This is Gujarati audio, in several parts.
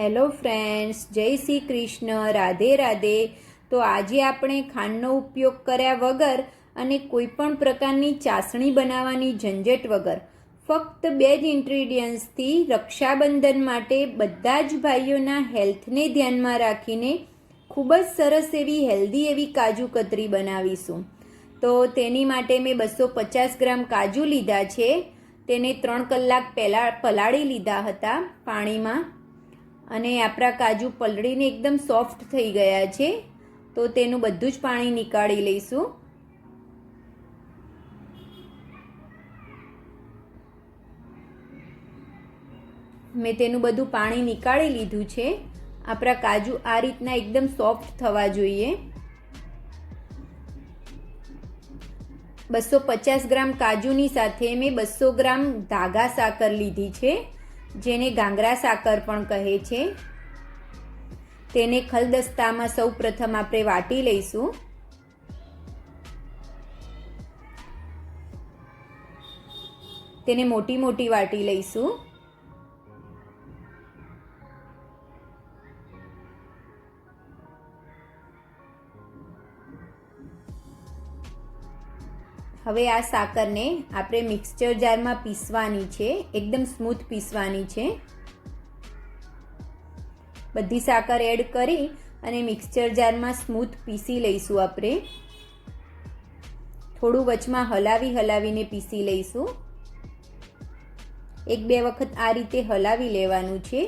હેલો ફ્રેન્ડ્સ, જય શ્રી કૃષ્ણ, રાધે રાધે. તો આજે આપણે ખાંડનો ઉપયોગ કર્યા વગર અને કોઈ પણ પ્રકારની ચાસણી બનાવવાની ઝંઝટ વગર ફક્ત 2 જ ઇન્ગ્રીડિયન્ટ્સથી રક્ષાબંધન માટે બધા જ ભાઈઓના હેલ્થને ધ્યાનમાં રાખીને ખૂબ જ સરસ એવી હેલ્ધી એવી કાજુ કતરી બનાવીશું. તો તેની માટે મેં 250 ગ્રામ કાજુ લીધા છે. તેને 3 કલાક પહેલાં પલાળી લીધા હતા પાણીમાં અને આપણા કાજુ પલળીને એકદમ સોફ્ટ થઈ ગયા છે. તો તેનું બધું જ પાણી નીકાળી લઈશું. મેં તેનું બધું પાણી નીકાળી લીધું છે. આપણા કાજુ આ રીતના એકદમ સોફ્ટ થવા જોઈએ. 250 ગ્રામ કાજુની સાથે મેં 200 ગ્રામ ધાગા સાકર લીધી છે, જેને ગાંગરા સાકર પણ કહે છે. તેને ખલદસ્તામાં સૌ પ્રથમ આપણે વાટી લઈશું. તેને મોટી મોટી વાટી લઈશું. હવે આ સાકરને આપણે મિક્સચર જારમાં પીસવાની છે, એકદમ સ્મૂથ પીસવાની છે. બધી સાકર એડ કરી અને મિક્સચર જારમાં સ્મૂથ પીસી લઈશું. આપણે થોડું વચમાં હલાવીને પીસી લઈશું. 1-2 વખત આ રીતે હલાવી લેવાનું છે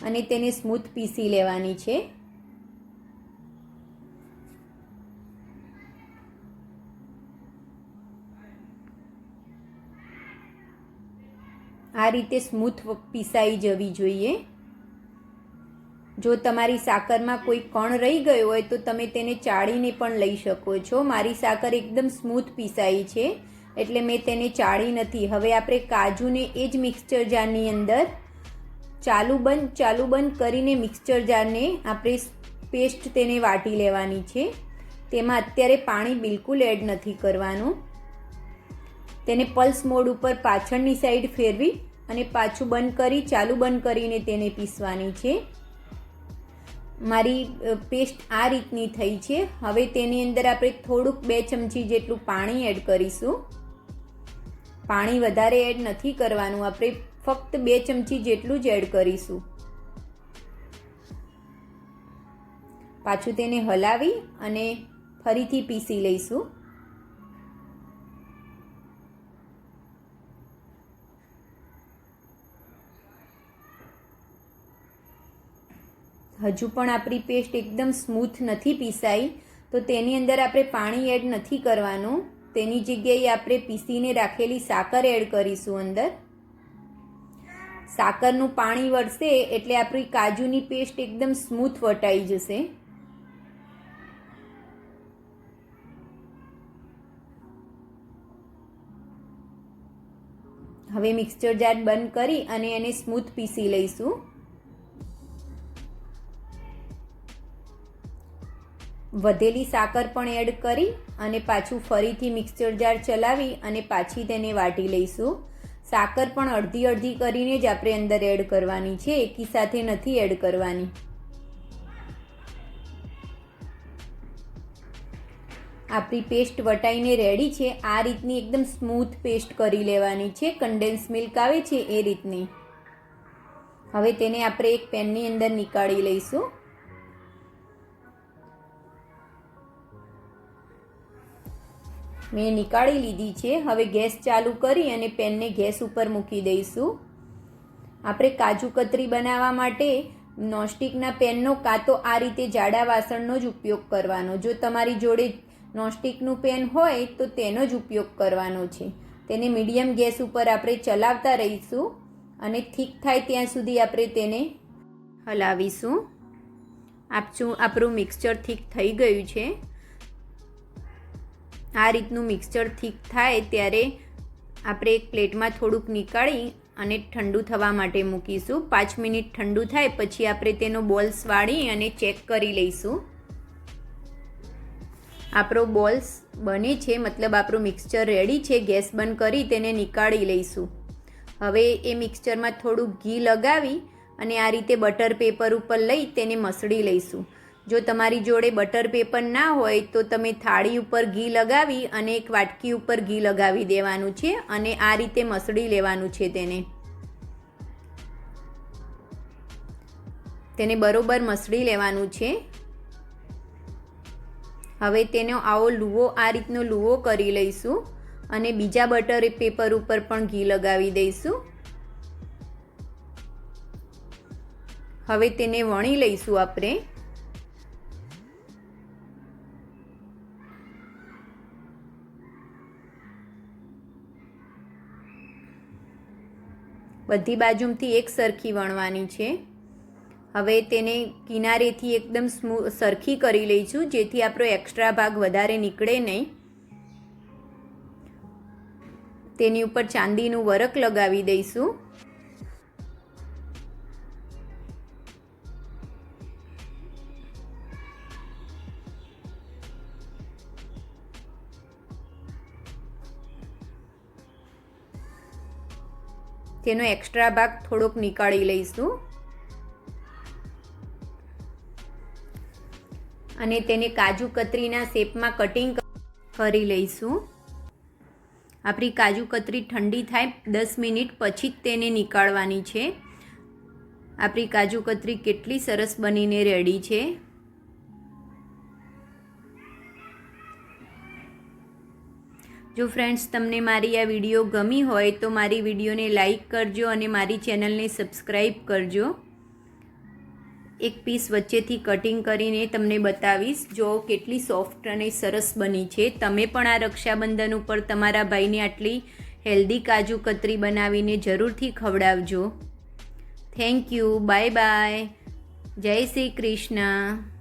અને તેને સ્મૂથ પીસી લેવાની છે. આ રીતે સ્મૂથ પીસાઈ જવી જોઈએ. જો તમારી સાકરમાં કોઈ કણ રહી ગયો હોય તો તમે તેને ચાળીને પણ લઈ શકો છો. મારી સાકર એકદમ સ્મૂથ પીસાઈ છે એટલે મેં તેને ચાળી નથી. હવે આપણે કાજુને એ જ મિક્સચર જારની અંદર ચાલુ બંધ કરીને મિક્સચર જારને આપણે પેસ્ટ તેને વાટી લેવાની છે. તેમાં અત્યારે પાણી બિલકુલ એડ નથી કરવાનું. તેને પલ્સ મોડ ઉપર પાછળની સાઈડ ફેરવી અને પાછું બંધ કરી ચાલુ બંધ કરીને તેને પીસવાની છે. મારી પેસ્ટ આ રીતની થઈ છે. હવે તેની અંદર આપણે થોડુંક 2 ચમચી જેટલું પાણી એડ કરીશું. પાણી વધારે એડ નથી કરવાનું, આપણે ફક્ત 2 ચમચી જેટલું જ એડ કરીશું. પાછું તેને હલાવી અને ફરીથી પીસી લઈશું. હજુ પણ આપણી પેસ્ટ એકદમ સ્મૂથ નથી પીસાઈ, તો તેની અંદર આપણે પાણી એડ નથી કરવાનું. તેની જગ્યાએ આપણે પીસીને રાખેલી સાકર એડ કરીશું અંદર. સાકરનું પાણી વળશે એટલે આપણી કાજુની પેસ્ટ એકદમ સ્મૂથ વટાઈ જશે. હવે મિક્સચર જાર બંધ કરી અને એને સ્મૂથ પીસી લઈશું. વધેલી સાકર પણ એડ કરી અને પાછું ફરીથી મિક્સચર જાર ચલાવી અને પાછી તેને વાટી લઈશું. સાકર પણ અડધી કરીને જ આપણે અંદર એડ કરવાની છે, એકી સાથે નથી એડ કરવાની. આપણી પેસ્ટ વટાઈને રેડી છે. આ રીતની એકદમ સ્મૂથ પેસ્ટ કરી લેવાની છે, કન્ડેન્સ મિલ્ક આવે છે એ રીતની. હવે તેને આપણે એક પેનની અંદર નીકાળી લઈશું. મેં નીકાળી લીધી છે. હવે ગેસ ચાલુ કરી અને પેનને ગેસ ઉપર મૂકી દઈશું. આપણે કાજુ કતરી બનાવવા માટે નોનસ્ટિકના પેનનો કાં તો આ રીતે જાડા વાસણનો જ ઉપયોગ કરવાનો. જો તમારી જોડે નોનસ્ટિકનું પેન હોય તો તેનો જ ઉપયોગ કરવાનો છે. તેને મીડિયમ ગેસ ઉપર આપણે ચલાવતા રહીશું અને થીક થાય ત્યાં સુધી આપણે તેને હલાવીશું. આપણું મિક્સચર થીક થઈ ગયું છે. આ રીતનું મિક્સચર થીક થાય ત્યારે આપણે એક પ્લેટમાં થોડુંક નીકાળી અને ઠંડુ થવા માટે મૂકીશું. 5 મિનિટ ઠંડુ થાય પછી આપણે તેનો બોલ્સ વાળી અને ચેક કરી લઈશું. આપણો બોલ્સ બને છે, મતલબ આપણું મિક્સચર રેડી છે. ગેસ બંધ કરી તેને નીકાળી લઈશું. હવે એ મિક્સચરમાં થોડું ઘી લગાવી અને આ રીતે બટર પેપર ઉપર લઈ તેને મસળી લઈશું. જો તમારી જોડે બટર પેપર ના હોય તો તમે થાળી ઉપર ઘી લગાવી અને એક વાટકી ઉપર ઘી લગાવી દેવાનું છે અને આ રીતે મસળી લેવાનું છે. તેને બરોબર મસળી લેવાનું છે. હવે તેનો આવો લુવો આ રીતનો લુવો કરી લઈશું અને બીજા બટર પેપર ઉપર પણ ઘી લગાવી દઈશું. હવે તેને વણી લઈશું આપણે. બધી બાજુથી એક સરખી વણવાની છે. હવે તેને કિનારેથી એકદમ સરખી કરી લઈશું જેથી આપણો એક્સ્ટ્રા ભાગ વધારે નીકળે નહીં. તેની ઉપર ચાંદીનું વરખ લગાવી દઈશું. તેનો એક્સ્ટ્રા ભાગ થોડોક નીકાળી લઈશું અને તેને કાજુ કતરીના શેપમાં કટિંગ કરી લઈશું. આપણી કાજુ કતરી ઠંડી થાય 10 મિનિટ પછી જ તેને નીકાળવાની છે. આપણી કાજુ કતરી કેટલી સરસ બનીને રેડી છે. જો ફ્રેન્ડ્સ તમને મારી આ વિડીયો ગમી હોય તો મારી વિડીયોને લાઈક કરજો અને મારી ચેનલને સબસ્ક્રાઈબ કરજો. એક પીસ વચ્ચેથી કટિંગ કરીને તમને બતાવીશ જો કેટલી સોફ્ટ અને સરસ બની છે. તમે પણ આ રક્ષાબંધન ઉપર તમારા ભાઈને આટલી હેલ્ધી કાજુ કતરી બનાવીને જરૂરથી ખવડાવજો. Thank you. Bye bye. જય શ્રી કૃષ્ણ.